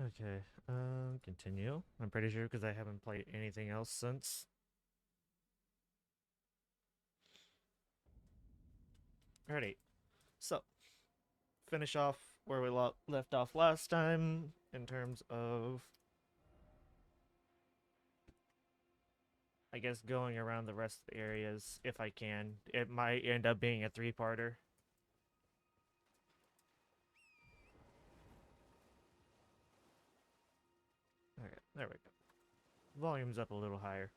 Okay, continue. I'm pretty sure because I haven't played anything else since. Alrighty, so finish off where we left off last time in terms of, I guess, going around the rest of the areas if I can. It might end up being a three-parter. Okay, there we go. Volume's up a little higher.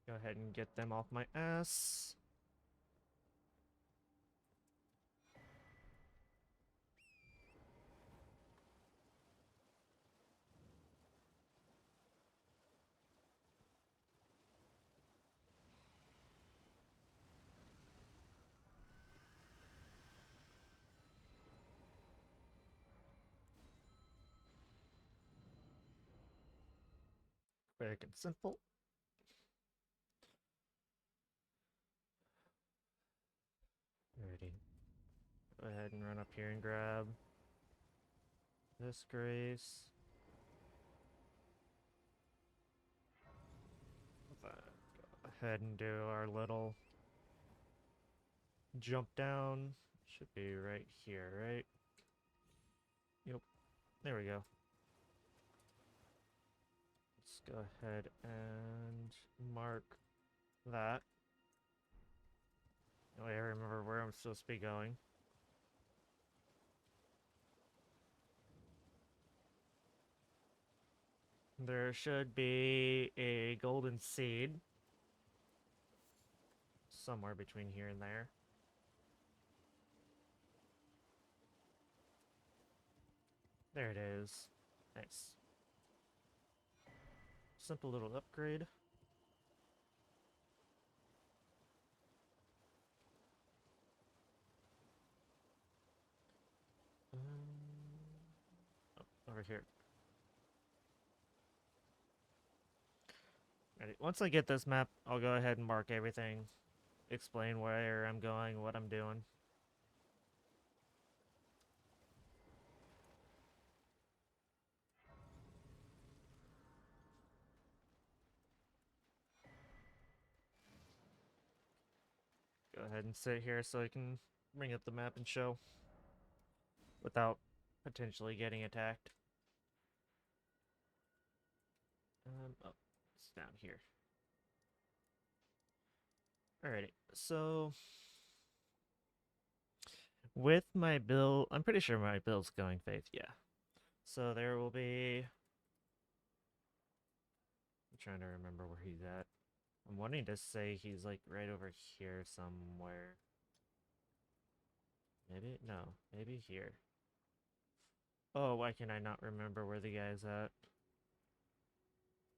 Go ahead and get them off my ass. Quick and simple. Alrighty. Go ahead and run up here and grab this grace. Go ahead and do our little jump down. Should be right here, right? Yep. There we go. Let's go ahead and mark that. That way I remember where I'm supposed to be going. There should be a golden seed somewhere between here and there. There it is. Nice. Simple little upgrade. Oh, over here. Ready. Once I get this map, I'll go ahead and mark everything. Explain where I'm going, what I'm doing. Go ahead and sit here so I can bring up the map and show without potentially getting attacked. Oh, it's down here. Alrighty, so with my build, I'm pretty sure my build's going faith, yeah. So there will be, I'm trying to remember where he's at. I'm wanting to say he's like right over here somewhere. Maybe, no, maybe here. Oh, why can I not remember where the guy's at?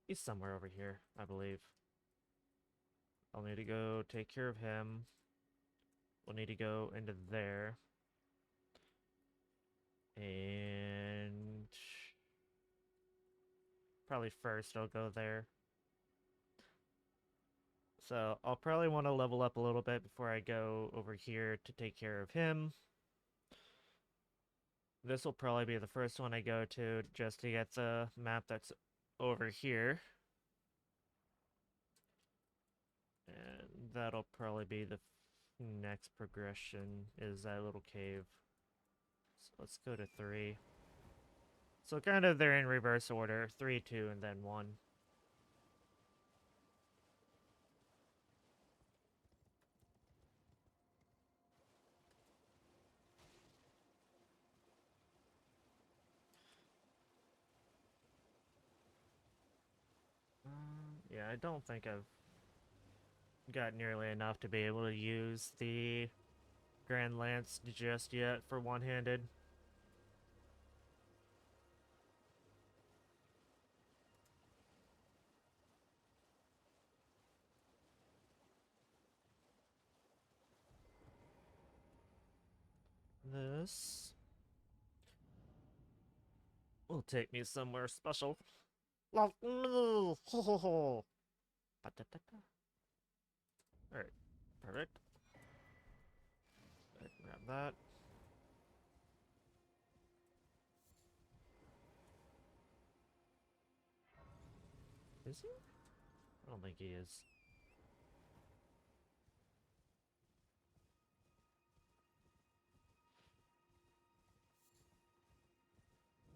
He's somewhere over here, I believe. I'll need to go take care of him. We'll need to go into there. And probably first I'll go there. So I'll probably want to level up a little bit before I go over here to take care of him. This will probably be the first one I go to just to get the map that's over here. And that'll probably be the next progression, is that little cave. So let's go to 3. So kind of they're in reverse order. 3, 2, and then 1. Yeah, I don't think I've got nearly enough to be able to use the Grand Lance just yet for one-handed. This will take me somewhere special. Alright, perfect. Right, grab that. Is he? I don't think he is.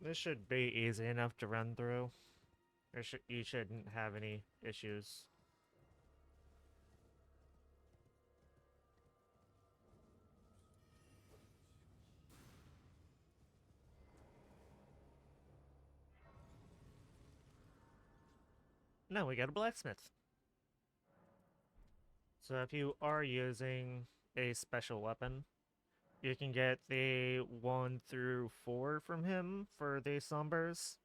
This should be easy enough to run through. You shouldn't have any issues. Now we got a blacksmith. So if you are using a special weapon, you can get the 1 through 4 from him for the sombers.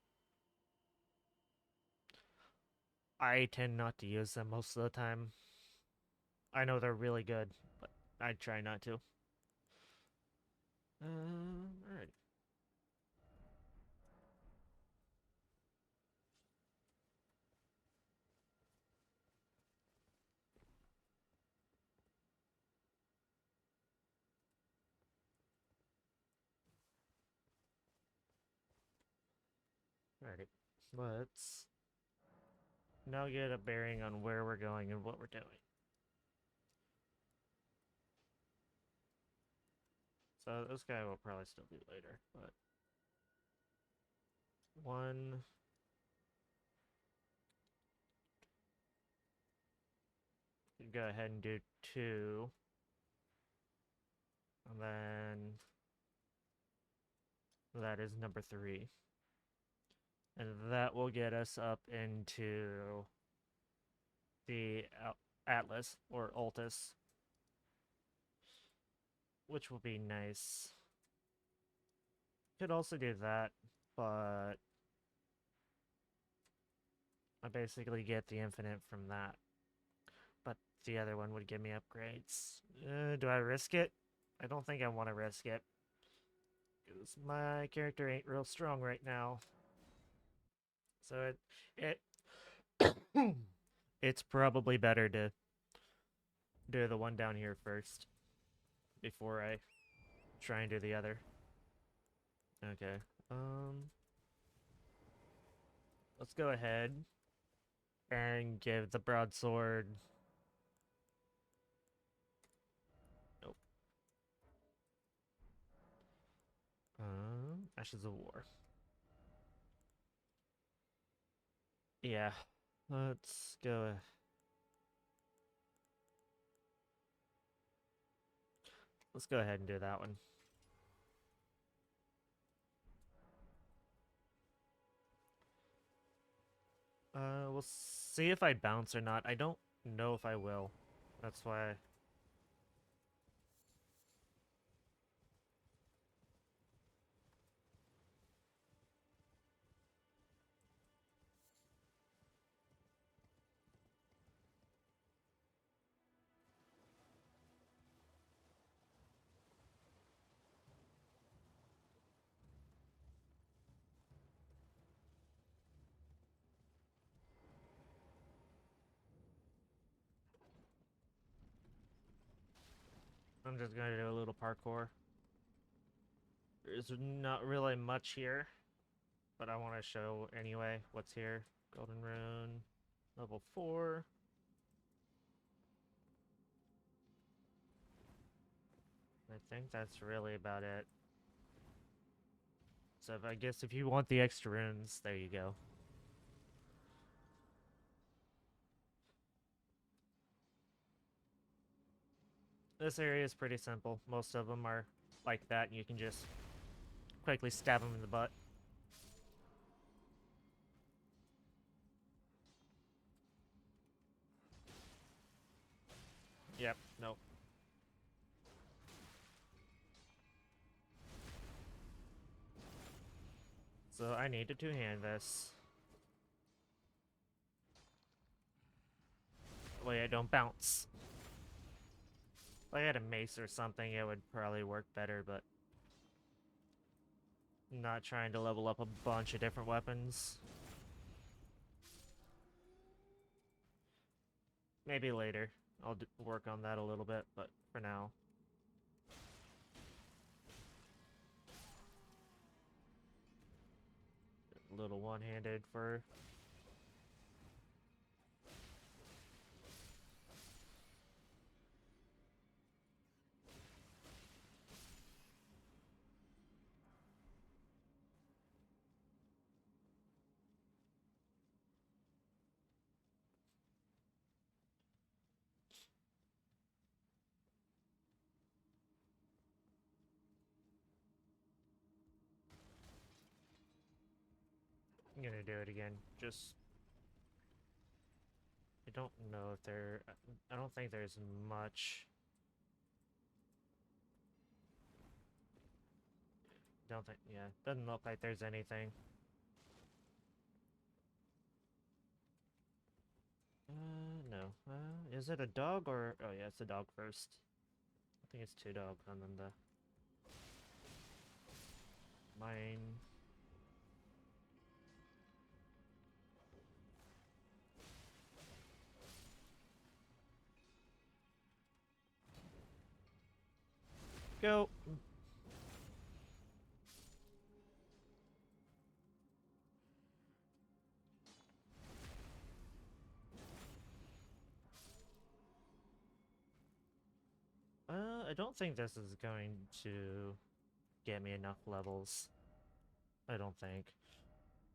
I tend not to use them most of the time. I know they're really good, but I try not to. Alright. Alrighty. Let's now get a bearing on where we're going and what we're doing. So this guy will probably still be later, but 1. Go ahead and do 2. And then that is number 3. And that will get us up into the Atlas or Altus, which will be nice. Could also do that, but I basically get the infinite from that. But the other one would give me upgrades. Do I risk it? I don't think I want to risk it, because my character ain't real strong right now. So it's probably better to do the one down here first before I try and do the other. Okay. Let's go ahead and give the broadsword. Nope. Ashes of War. Yeah. Let's go. Let's go ahead and do that one. We'll see if I bounce or not. I don't know if I will. That's why. I'm just gonna do a little parkour. There's not really much here, but I want to show anyway what's here. Golden Rune, level 4. I think that's really about it. So I guess if you want the extra runes, there you go. This area is pretty simple. Most of them are like that, and you can just quickly stab them in the butt. Yep, nope. So I need to two-hand this. Wait, I don't bounce. If I had a mace or something, it would probably work better, but... I'm not trying to level up a bunch of different weapons. Maybe later. I'll work on that a little bit, but for now. A little one-handed for... I'm gonna do it again. Just... I don't know if there... I don't think there's much... Don't think... Yeah, doesn't look like there's anything. No. Is it a dog or... Oh yeah, it's a dog first. I think it's 2 dogs and then the... Mine... Go! I don't think this is going to get me enough levels. I don't think.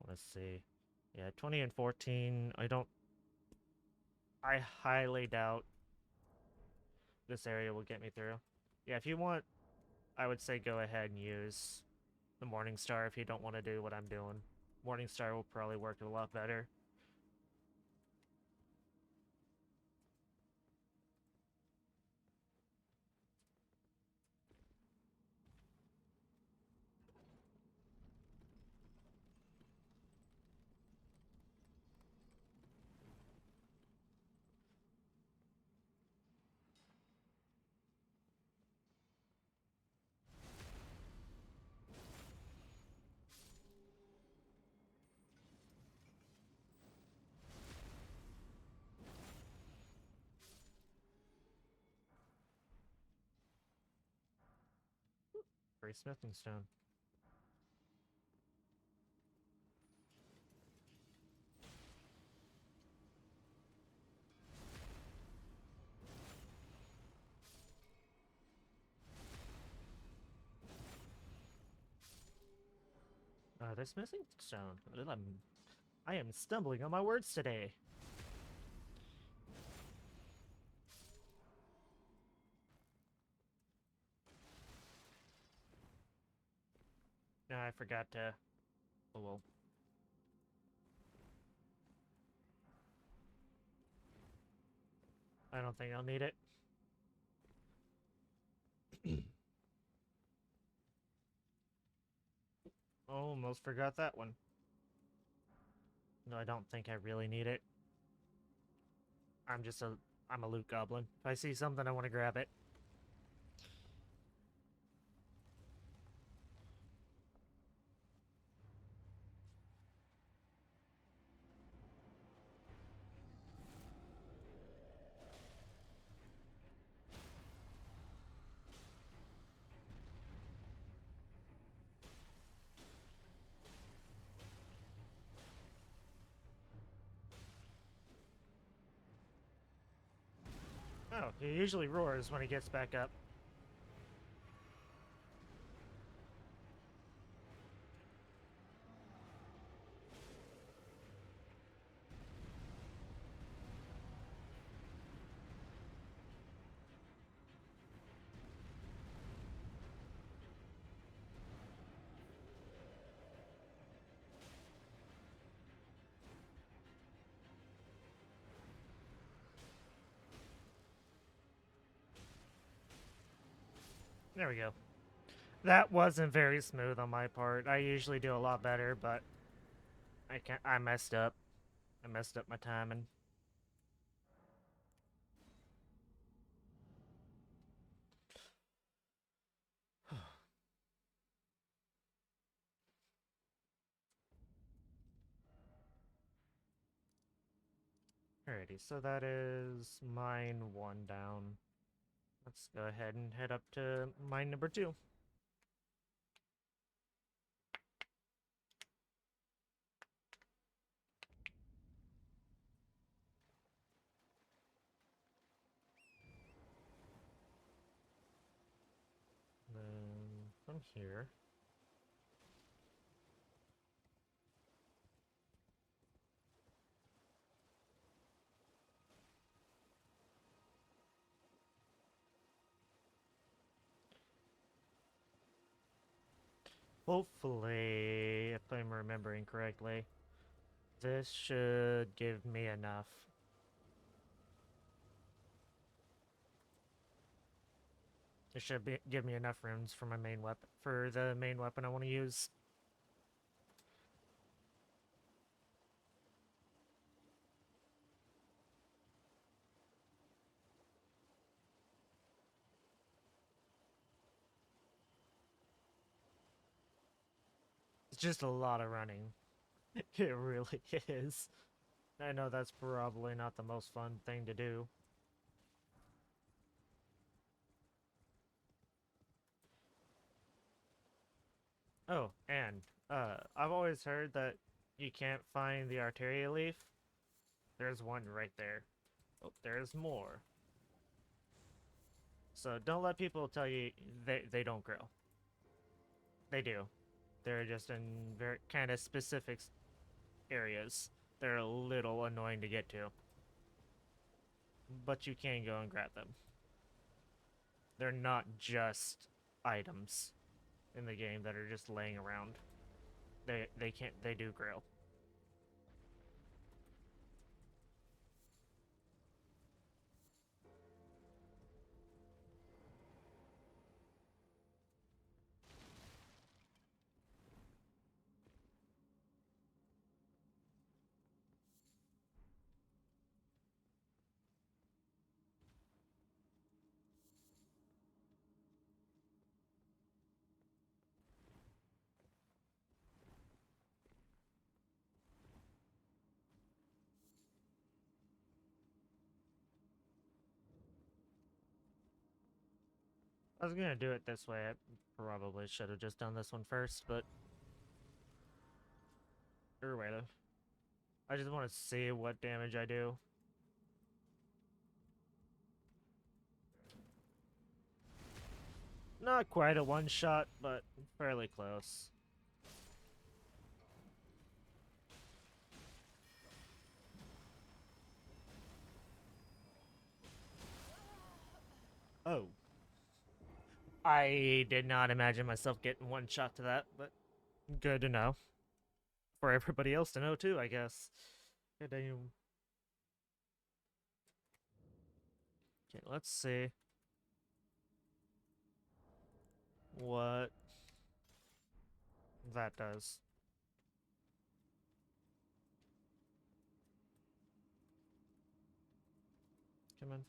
Let's see. Yeah, 20 and 14, I highly doubt this area will get me through. Yeah, if you want, I would say go ahead and use the Morning Star if you don't want to do what I'm doing. Morning Star will probably work a lot better. Free smithing stone. There's smithing stone. I am stumbling on my words today. No, I forgot to... Oh well. I don't think I'll need it. Almost forgot that one. No, I don't think I really need it. I'm a loot goblin. If I see something, I want to grab it. Oh, he usually roars when he gets back up. There we go. That wasn't very smooth on my part. I usually do a lot better, but I messed up. I messed up my timing. Alrighty, so that is mine one down. Let's go ahead and head up to mine number two. Then from here, hopefully, if I'm remembering correctly, this should give me enough. It should give me enough runes for my main weapon, for the main weapon I want to use. It's just a lot of running. It really is. I know that's probably not the most fun thing to do. Oh, and I've always heard that you can't find the Arteria leaf. There's one right there. Oh, there's more. So don't let people tell you they don't grow. They do. They're just in very kind of specific areas. They're a little annoying to get to. But you can go and grab them. They're not just items in the game that are just laying around. They do grow. I was gonna do it this way. I probably should have just done this one first, but or wait. I just want to see what damage I do. Not quite a one shot, but fairly close. Oh. I did not imagine myself getting one shot to that, but good to know. For everybody else to know too, I guess. Good damn. Okay, let's see what that does. Come on.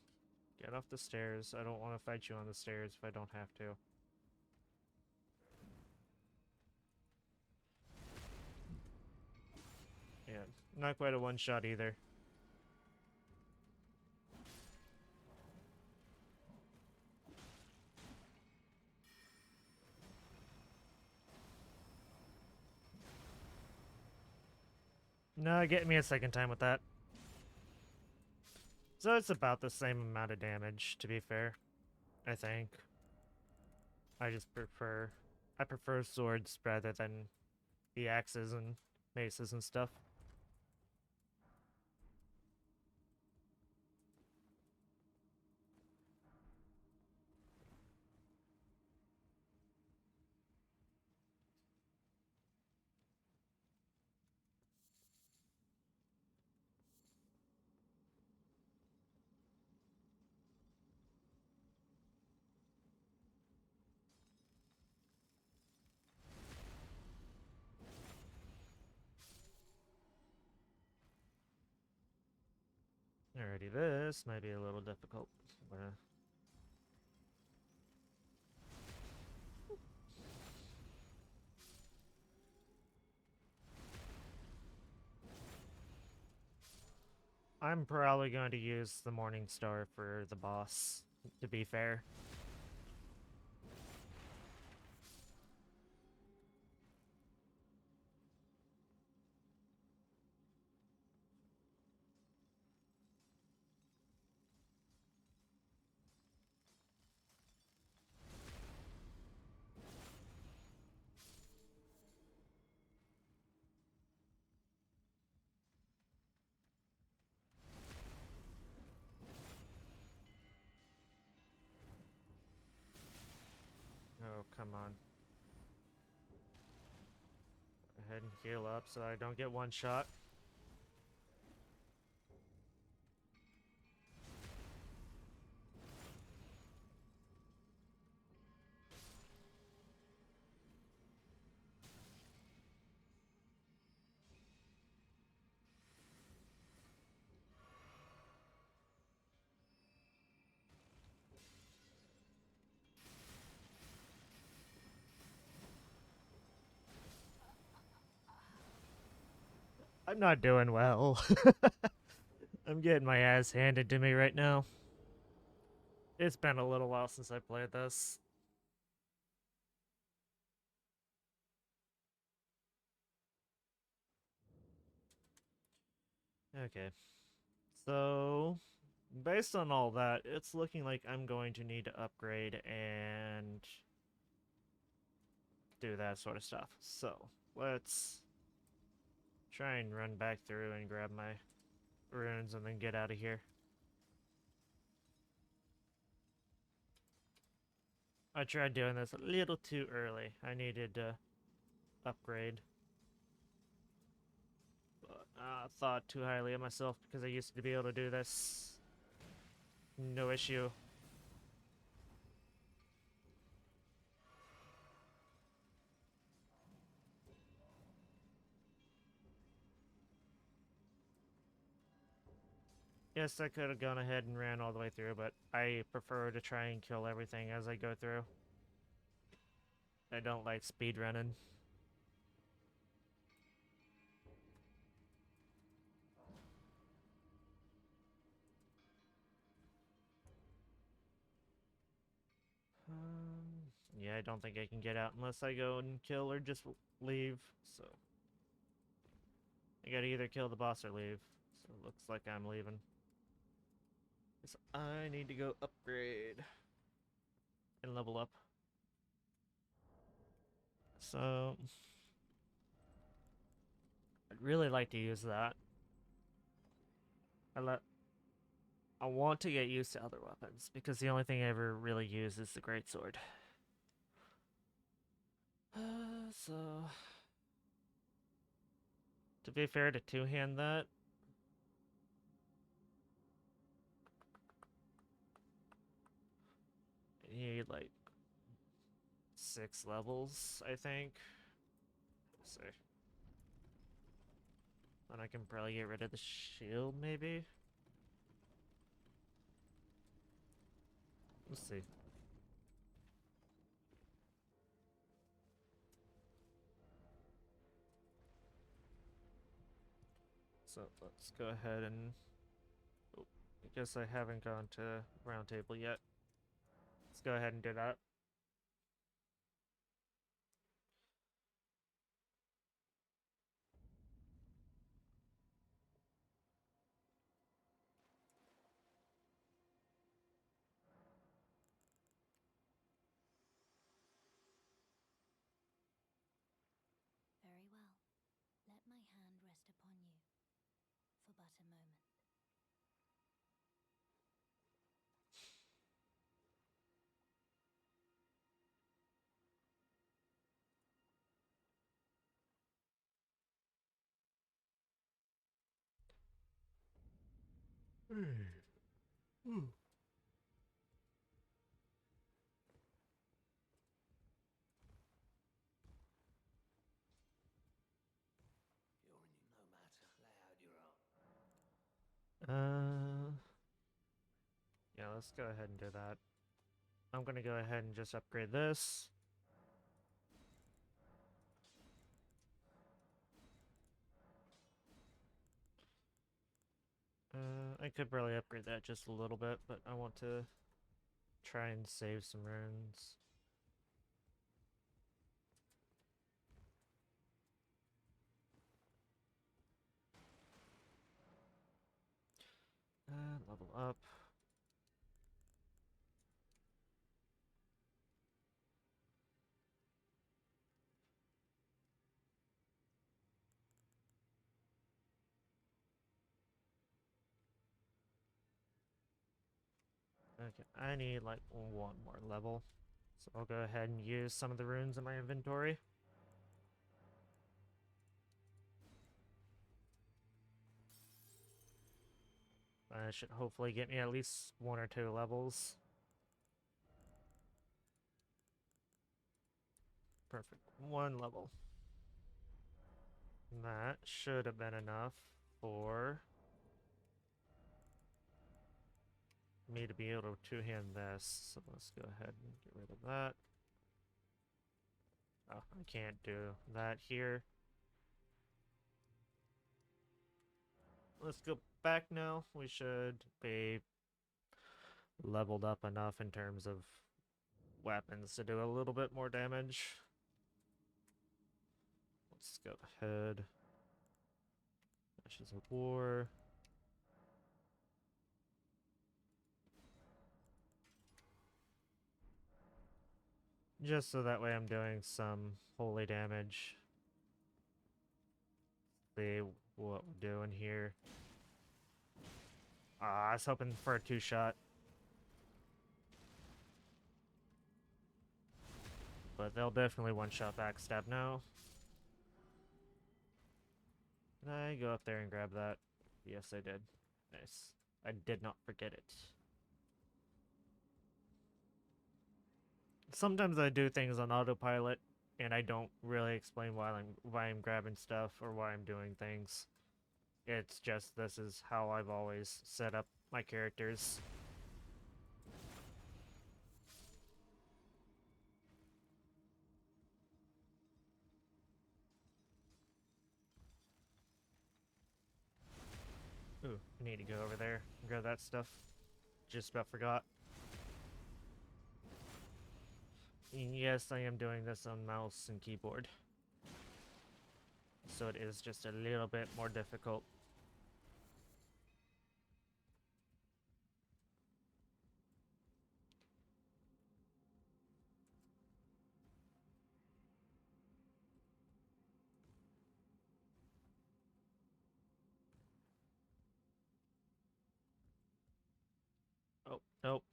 Get off the stairs. I don't want to fight you on the stairs if I don't have to. Yeah, not quite a one shot either. No, get me a second time with that. So it's about the same amount of damage, to be fair. I think. I prefer swords rather than the axes and maces and stuff. Alrighty, this might be a little difficult. I'm probably going to use the Morning Star for the boss, to be fair. Oh, come on. Go ahead and heal up so I don't get one shot. I'm not doing well. I'm getting my ass handed to me right now. It's been a little while since I played this. Okay. So, based on all that, it's looking like I'm going to need to upgrade and do that sort of stuff. So, let's try and run back through and grab my runes and then get out of here. I tried doing this a little too early. I needed to upgrade. But I thought too highly of myself because I used to be able to do this. No issue. Yes, I could have gone ahead and ran all the way through, but I prefer to try and kill everything as I go through. I don't like speed running. Yeah, I don't think I can get out unless I go and kill or just leave, so... I gotta either kill the boss or leave, so it looks like I'm leaving. So I need to go upgrade and level up. So... I'd really like to use that. I want to get used to other weapons, because the only thing I ever really use is the greatsword. So... To be fair, to two-hand that, you need like 6 levels, I think. Let's see. Then I can probably get rid of the shield, maybe? Let's see. So let's go ahead and... Oh, I guess I haven't gone to round table yet. Let's go ahead and do that. Very well. Let my hand rest upon you for but a moment. You're in no matter. Lay out your arm. let's go ahead and do that. I'm gonna go ahead and just upgrade this. I could probably upgrade that just a little bit, but I want to try and save some runes. Level up. Okay, I need like one more level. So I'll go ahead and use some of the runes in my inventory. That should hopefully get me at least 1 or 2 levels. Perfect. 1 level. That should have been enough for me to be able to two-hand this. So let's go ahead and get rid of that. Oh, I can't do that here. Let's go back now. We should be leveled up enough in terms of weapons to do a little bit more damage. Let's go ahead. Ashes of War. Just so that way I'm doing some holy damage. See what we're doing here. I was hoping for a 2-shot. But they'll definitely one-shot backstab now. Did I go up there and grab that? Yes, I did. Nice. I did not forget it. Sometimes I do things on autopilot, and I don't really explain why I'm grabbing stuff or why I'm doing things. It's just this is how I've always set up my characters. Ooh, I need to go over there and grab that stuff. Just about forgot. Yes, I am doing this on mouse and keyboard. So it is just a little bit more difficult. Oh, nope.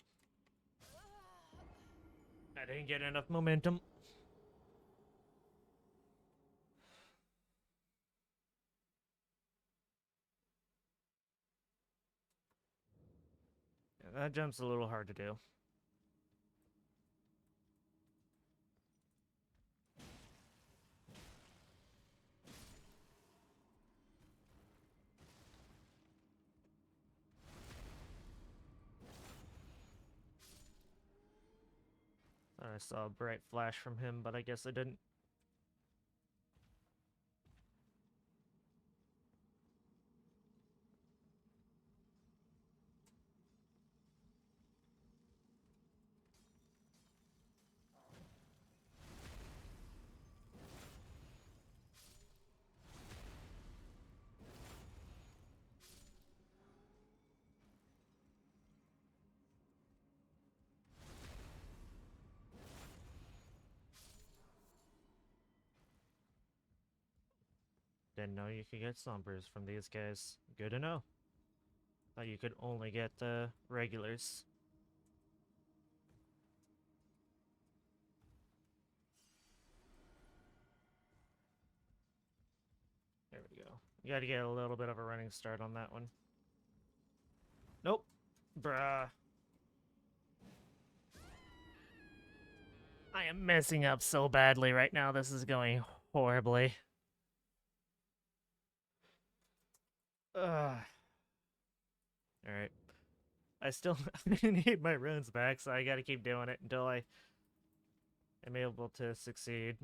I didn't get enough momentum. Yeah, that jump's a little hard to do. I saw a bright flash from him, but I guess I didn't. Didn't know you could get Sombras from these guys. Good to know. Thought you could only get the regulars. There we go. You gotta get a little bit of a running start on that one. Nope. Bruh. I am messing up so badly right now. This is going horribly. Ugh. Alright. I still need my runes back, so I gotta keep doing it until I am able to succeed.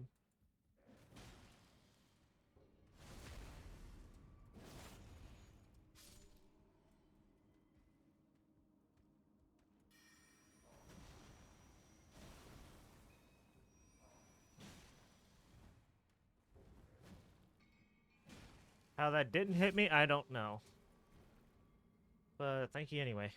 How that didn't hit me, I don't know. But thank you anyway.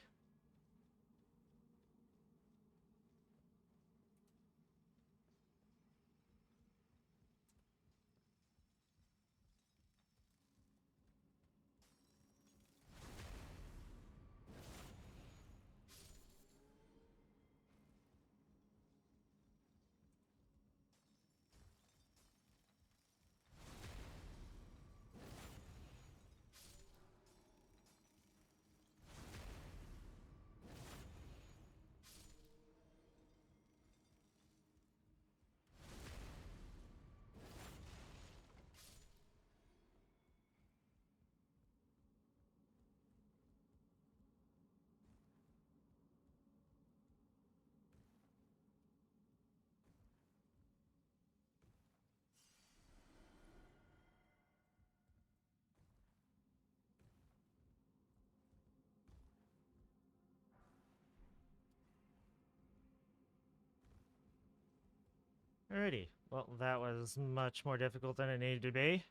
Alrighty. Well, that was much more difficult than it needed to be.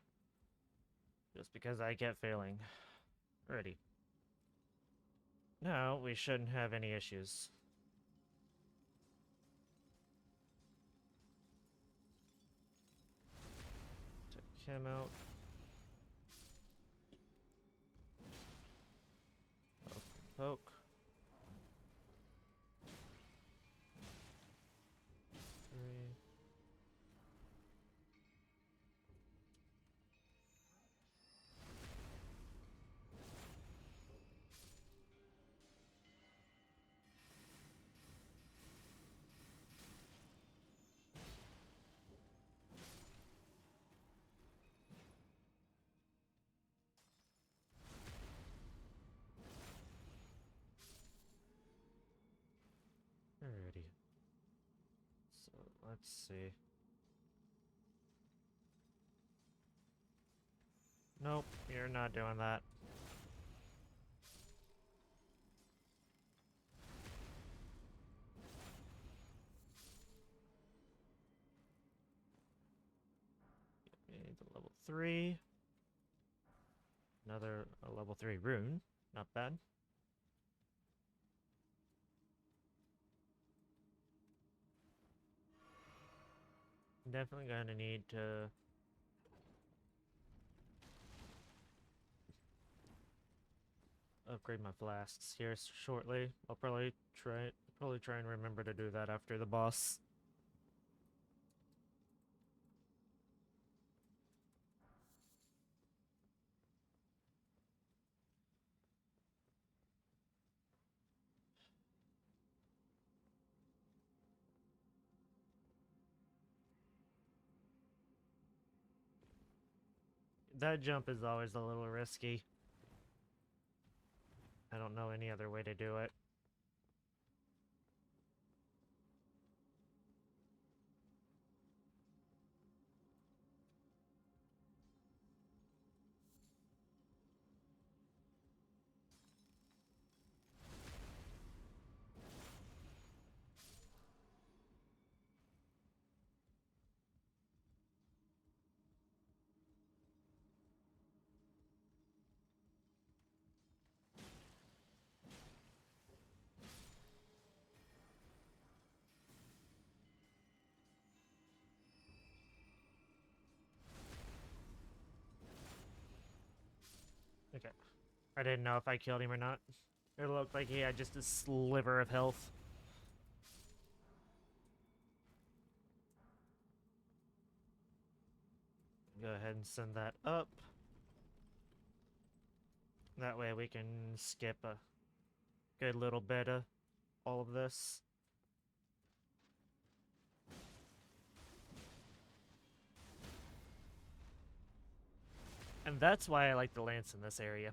Just because I kept failing. Alrighty. Now, we shouldn't have any issues. Take him out. Poke. Three. Alrighty. So, let's see. Nope, you're not doing that. We need the level 3. Another level 3 rune. Not bad. Definitely gonna need to upgrade my flasks here shortly. I'll probably try and remember to do that after the boss. That jump is always a little risky. I don't know any other way to do it. Okay. I didn't know if I killed him or not. It looked like he had just a sliver of health. Go ahead and send that up. That way we can skip a good little bit of all of this. And that's why I like the lance in this area.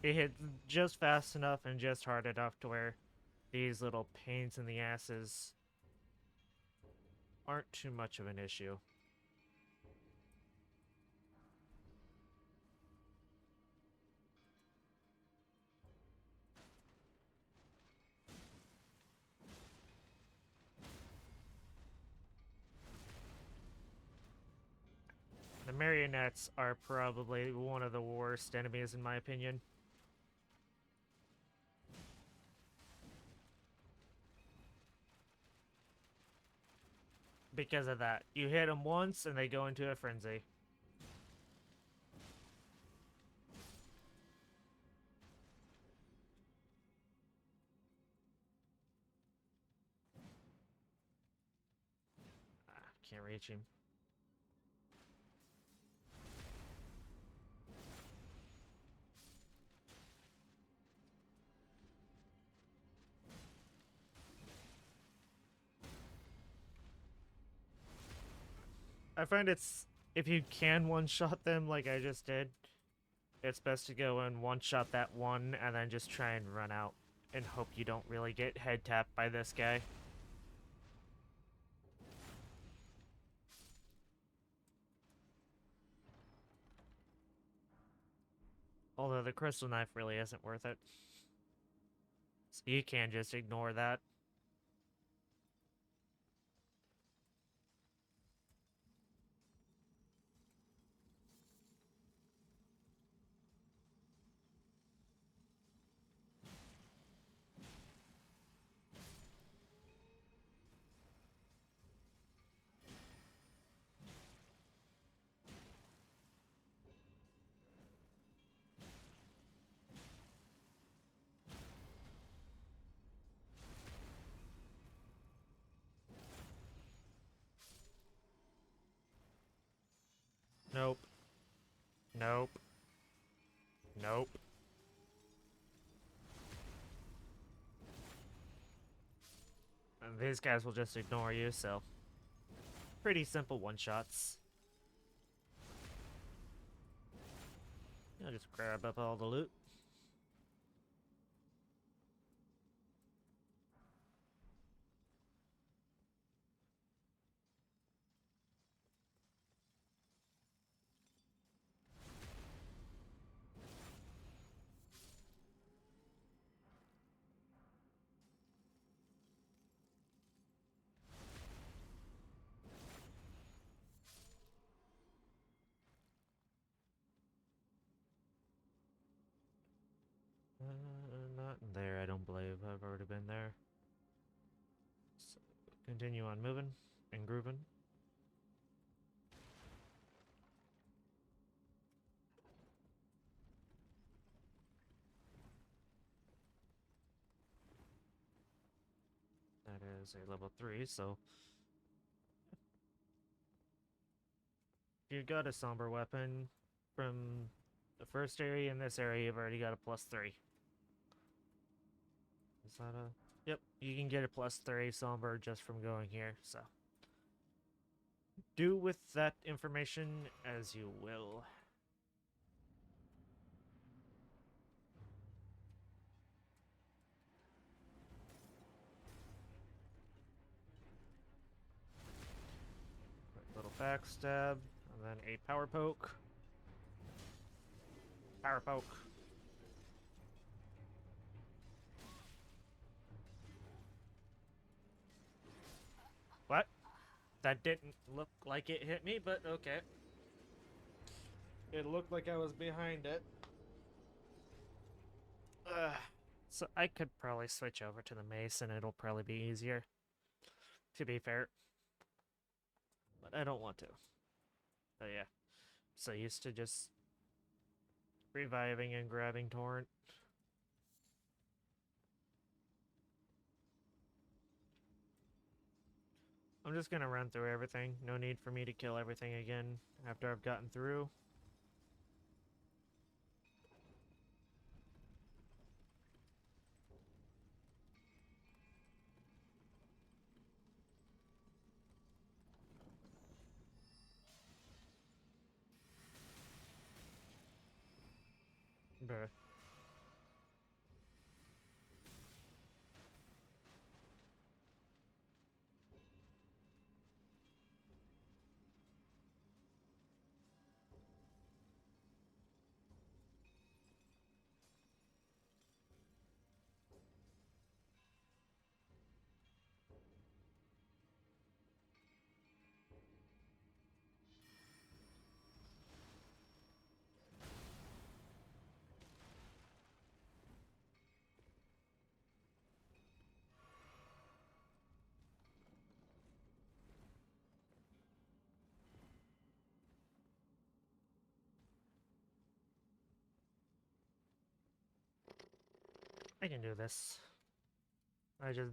It hits just fast enough and just hard enough to where these little pains in the asses aren't too much of an issue. The marionettes are probably one of the worst enemies in my opinion. Because of that. You hit them once and they go into a frenzy. Can't reach him. I find it's if you can one-shot them like I just did, it's best to go and one-shot that one and then just try and run out and hope you don't really get head tapped by this guy. Although the crystal knife really isn't worth it. So you can just ignore that. Nope. Nope. Nope. And these guys will just ignore you, so pretty simple one-shots. I'll just grab up all the loot. Not there, I don't believe. I've already been there. So, continue on moving and grooving. That is a level 3, so if you've got a somber weapon from the first area and this area, you've already got a +3. Is that a... Yep, you can get a +3 somber just from going here, so do with that information as you will. Quick little backstab, and then a power poke. Power poke. What? That didn't look like it hit me, but okay. It looked like I was behind it. Ugh. So I could probably switch over to the mace and it'll probably be easier. To be fair. But I don't want to. But yeah. So used to just reviving and grabbing torrent. I'm just gonna run through everything. No need for me to kill everything again after I've gotten through. Bruh. I can do this. I just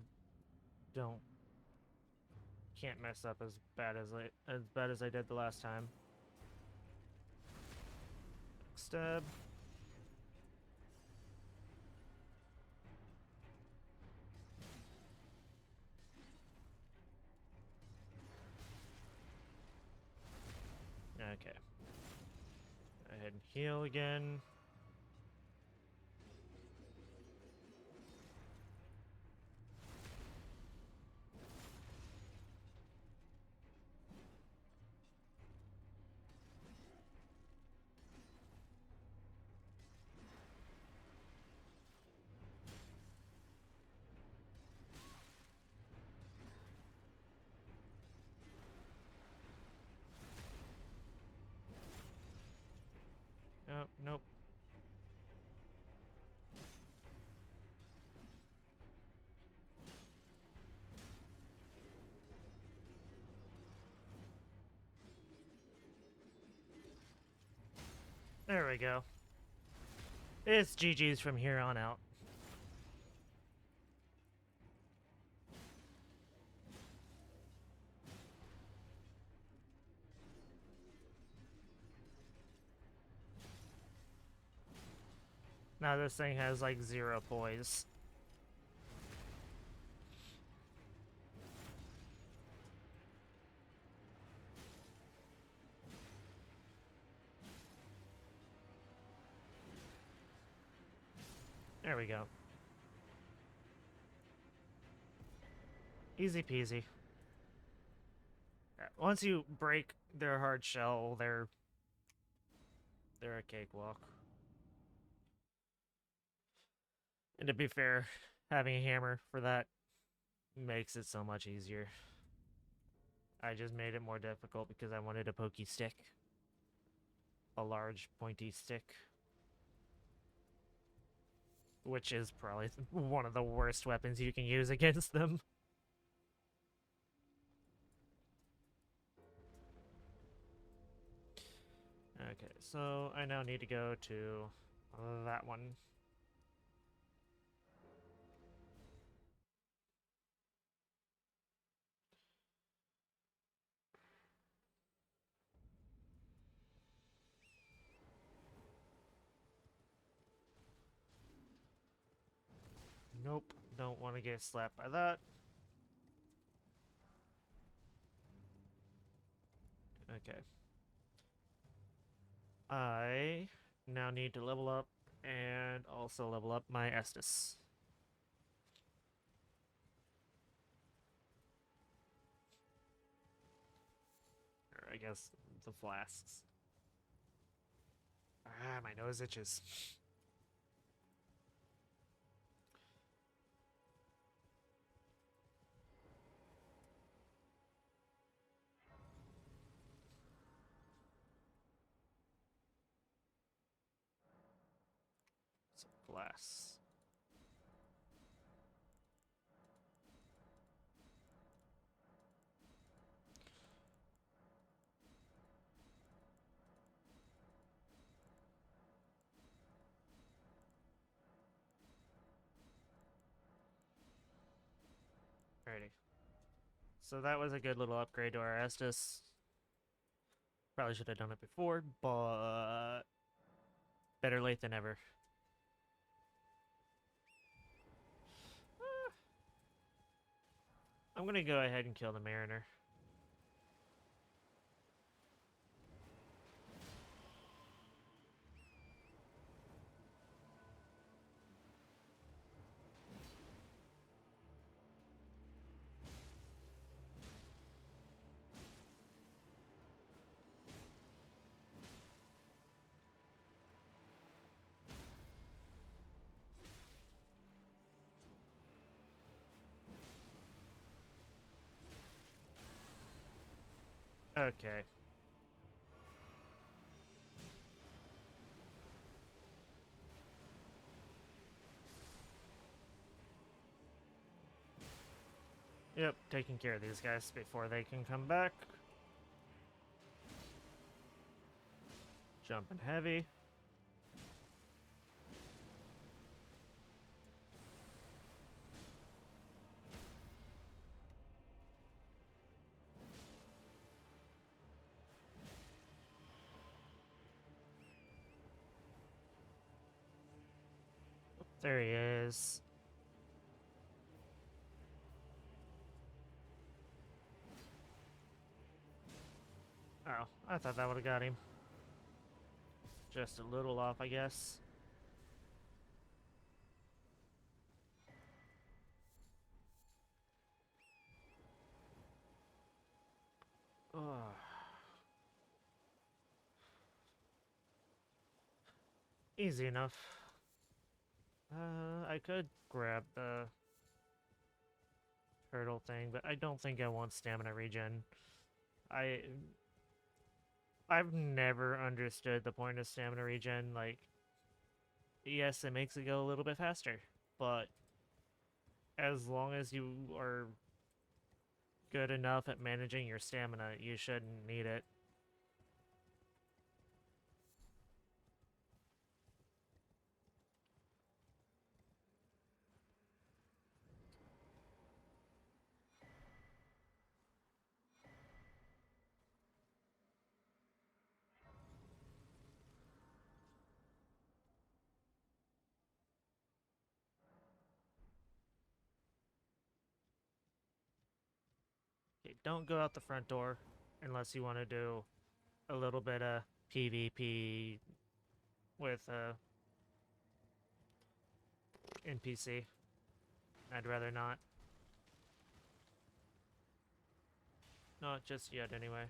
don't can't mess up as I did the last time. Stab. Okay. Go ahead and heal again. Oh, nope. There we go. It's GG's from here on out. Now this thing has like 0 poise. There we go. Easy peasy. Once you break their hard shell, they're a cakewalk. And to be fair, having a hammer for that makes it so much easier. I just made it more difficult because I wanted a pokey stick. A large, pointy stick. Which is probably one of the worst weapons you can use against them. Okay, so I now need to go to that one. Nope, don't want to get slapped by that. Okay. I now need to level up and also level up my Estus. Or I guess the flasks. Ah, my nose itches. So glass. Alrighty. So that was a good little upgrade to our Estus. Probably should have done it before, but better late than never. I'm gonna go ahead and kill the Mariner. Okay. Yep, taking care of these guys before they can come back. Jumping heavy. There he is. Oh, I thought that would have got him. Just a little off, I guess. Ugh. Easy enough. I could grab the turtle thing, but I don't think I want stamina regen. I I've never understood the point of stamina regen. Like, yes, it makes it go a little bit faster, but as long as you are good enough at managing your stamina, you shouldn't need it. Okay, don't go out the front door unless you want to do a little bit of PvP with NPC. I'd rather not. Not just yet, anyway.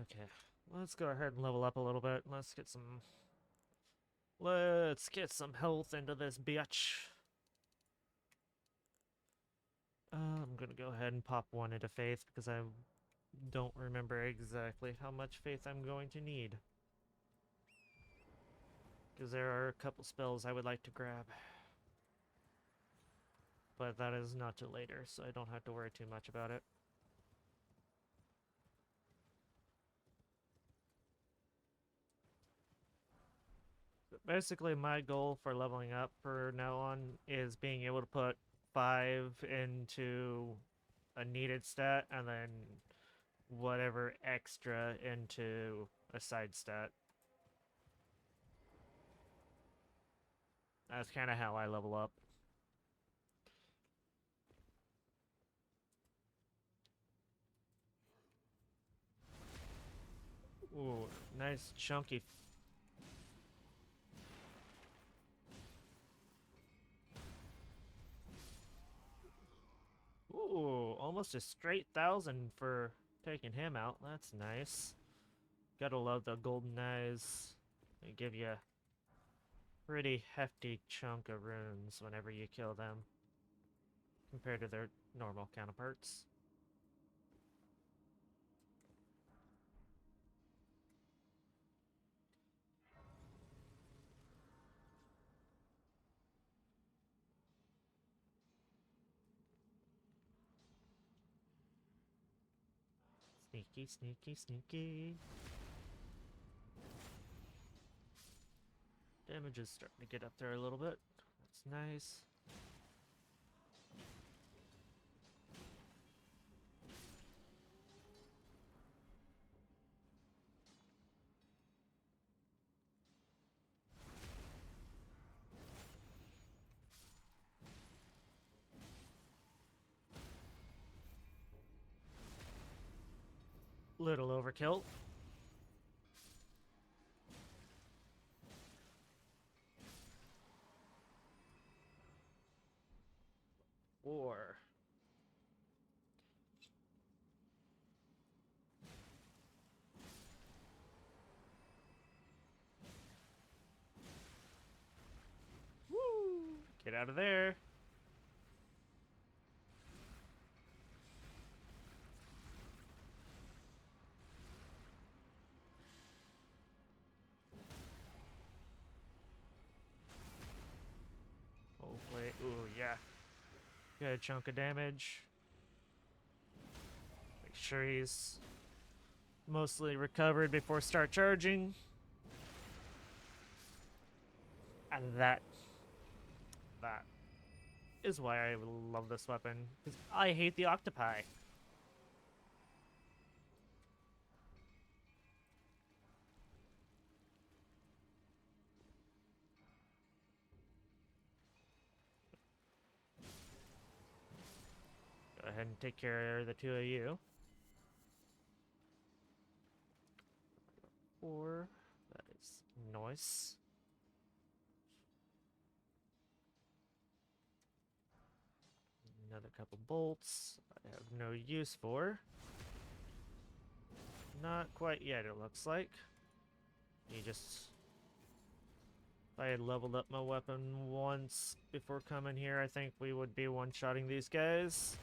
Okay, let's go ahead and level up a little bit. Let's get some health into this bitch. I'm gonna go ahead and pop one into faith because I don't remember exactly how much faith I'm going to need. Because there are a couple spells I would like to grab. But that is not till later, so I don't have to worry too much about it. But basically, my goal for leveling up for now on is being able to put 5 into a needed stat and then whatever extra into a side stat. That's kind of how I level up. Ooh, nice chunky. Ooh, almost a straight 1,000 for taking him out. That's nice. Gotta love the golden eyes. They give you a pretty hefty chunk of runes whenever you kill them, compared to their normal counterparts. Sneaky, sneaky, sneaky. Damage is starting to get up there a little bit. That's nice. Little overkill. Or woo! Get out of there. Hopefully, ooh yeah, good chunk of damage. Make sure he's mostly recovered before start charging. And that is why I love this weapon. Because I hate the octopi. ahead and take care of the two of you. Or that is nice. Another couple bolts I have no use for. Not quite yet, it looks like. You just... If I had leveled up my weapon once before coming here, I think we would be one-shotting these guys.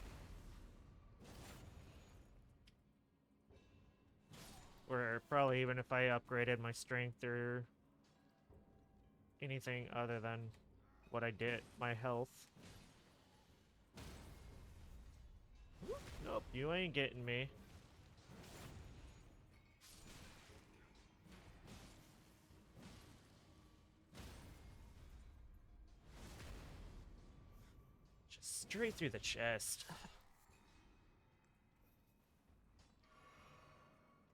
Or probably even if I upgraded my strength or anything other than what I did, my health. Nope, you ain't getting me. Just straight through the chest.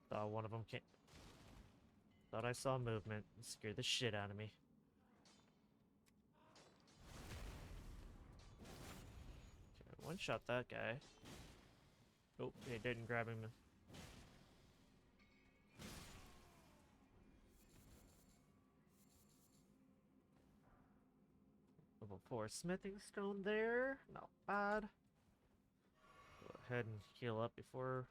Thought one of them came. Thought I saw movement. It scared the shit out of me. Okay, one shot that guy. Oh, it didn't grab him. Level 4 smithing stone there. Not bad. Go ahead and heal up before.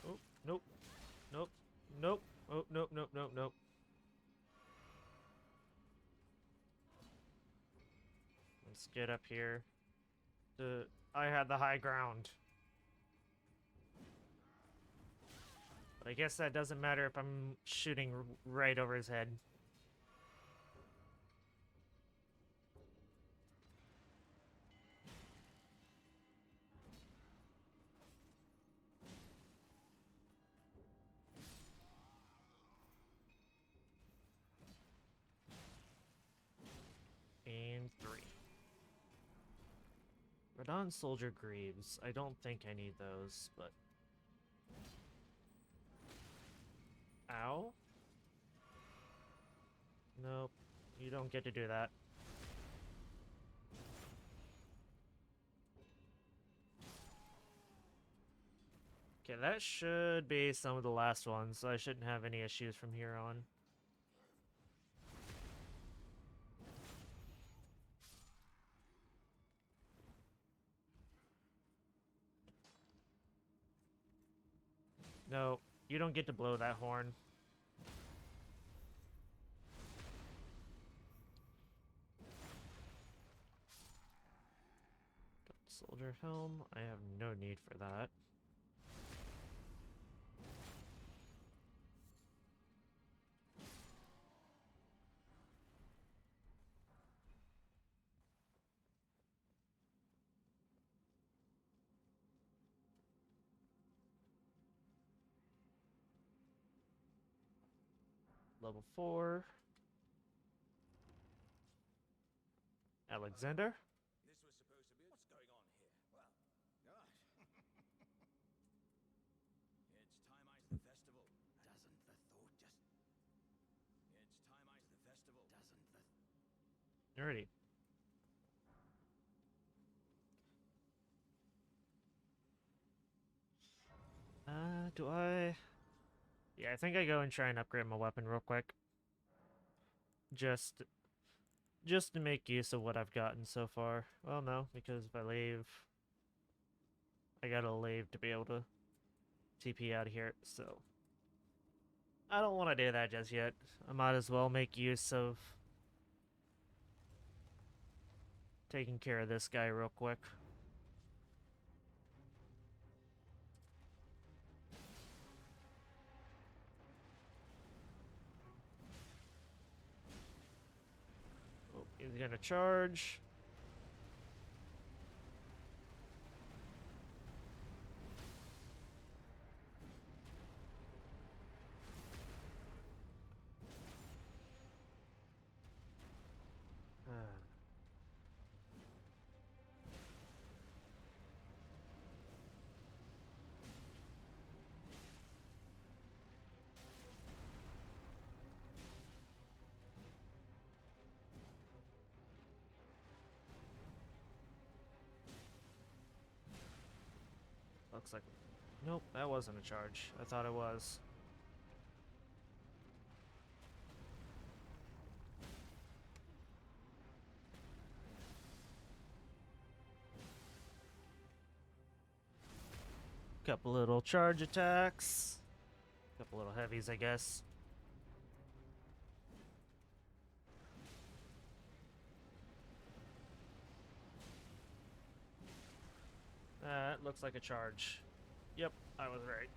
Oh, nope. Nope. Nope. Oh, nope, nope, nope, nope. Let's get up here. I had the high ground. But I guess that doesn't matter if I'm shooting right over his head. And 3. Radon Soldier Greaves. I don't think I need those, but... Ow? Nope. You don't get to do that. Okay, that should be some of the last ones, so I shouldn't have any issues from here on. No, you don't get to blow that horn. Soldier helm, I have no need for that. Level 4. Alexander. This was supposed to be... What's going on here? Well, gosh. It's time eyes the festival. Doesn't the thought just... It's time eyes the festival. Doesn't the... Alrighty. Do I... Yeah, I think I go and try and upgrade my weapon real quick. Just to make use of what I've gotten so far. Well, no, because if I leave... I gotta leave to be able to TP out of here, so... I don't want to do that just yet. I might as well make use of... taking care of this guy real quick. Oh, he's gonna charge. looks like... Nope, that wasn't a charge. I thought it was. Couple little charge attacks. Couple little heavies, I guess. That looks like a charge. Yep, I was right.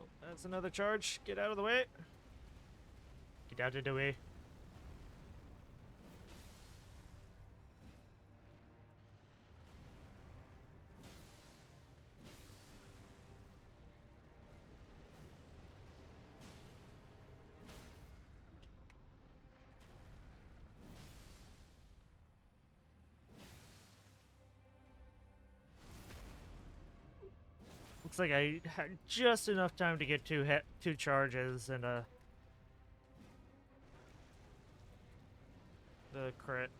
Oh, that's another charge. Get out of the way. Get out of the way. Looks like I had just enough time to get two charges and the crit.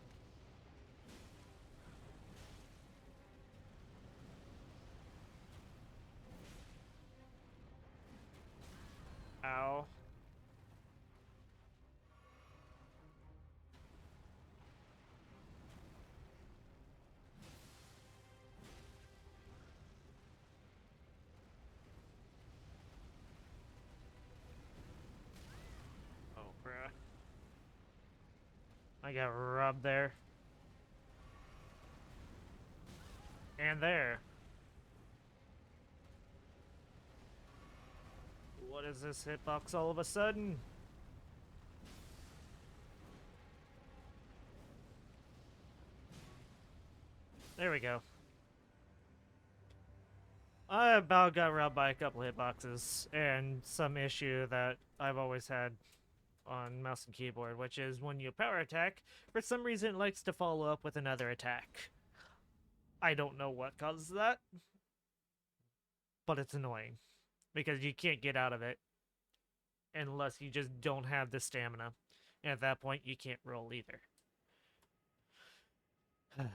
Ow. Oh, bruh. I got rubbed there. And there. What is this hitbox all of a sudden? There we go. I about got robbed by a couple hitboxes and some issue that I've always had on mouse and keyboard, which is when you power attack, for some reason it likes to follow up with another attack. I don't know what causes that, but it's annoying because you can't get out of it unless you just don't have the stamina. And at that point, you can't roll either. Okay,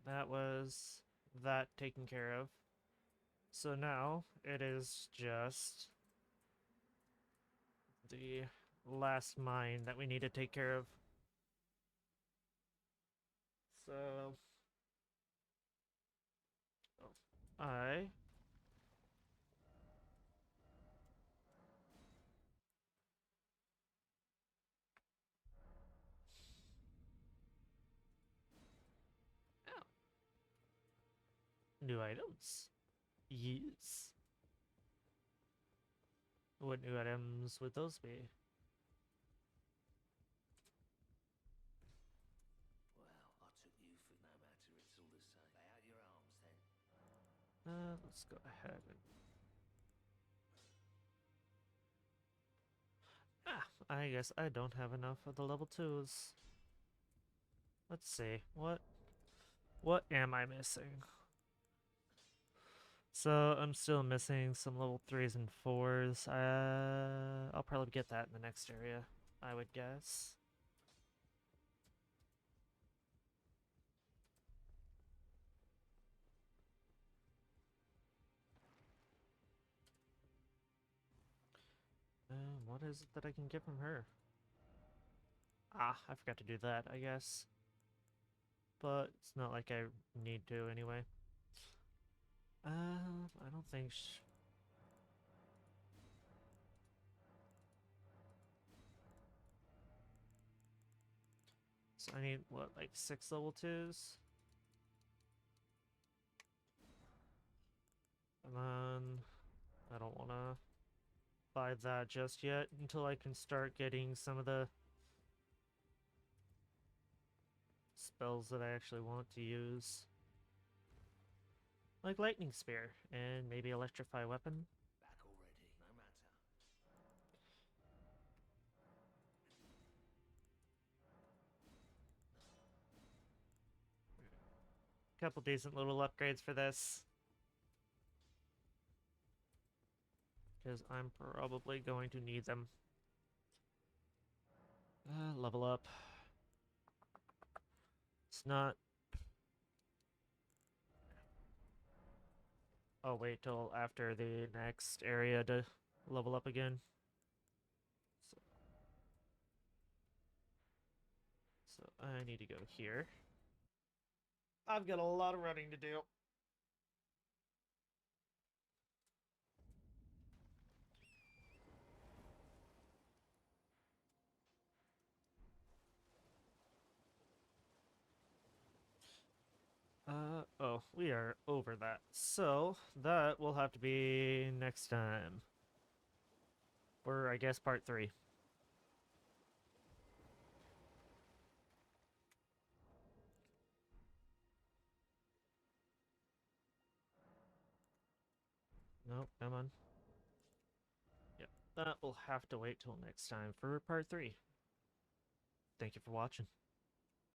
that was that taken care of. So now it is just the last mine that we need to take care of. So I new items. Yes. What new items would those be? Well, I took you for no matter, it's all the same. Lay out your arms then. Let's go ahead and... I guess I don't have enough of the level 2s. Let's see. What am I missing? So I'm still missing some level 3s and 4s. I'll probably get that in the next area, I would guess. What is it that I can get from her? Ah, I forgot to do that, I guess. But it's not like I need to anyway. I don't think so I need, what, like 6 level 2s? And then I don't want to buy that just yet until I can start getting some of the spells that I actually want to use. Like Lightning Spear and maybe Electrify Weapon. Back already, no matter. Couple decent little upgrades for this. Because I'm probably going to need them. Level up. It's not. I'll wait till after the next area to level up again. So, so I need to go here. I've got a lot of running to do. Oh, we are over that. So, that will have to be next time. Or, I guess, part 3. Nope, come on. Yep, that will have to wait till next time for part 3. Thank you for watching.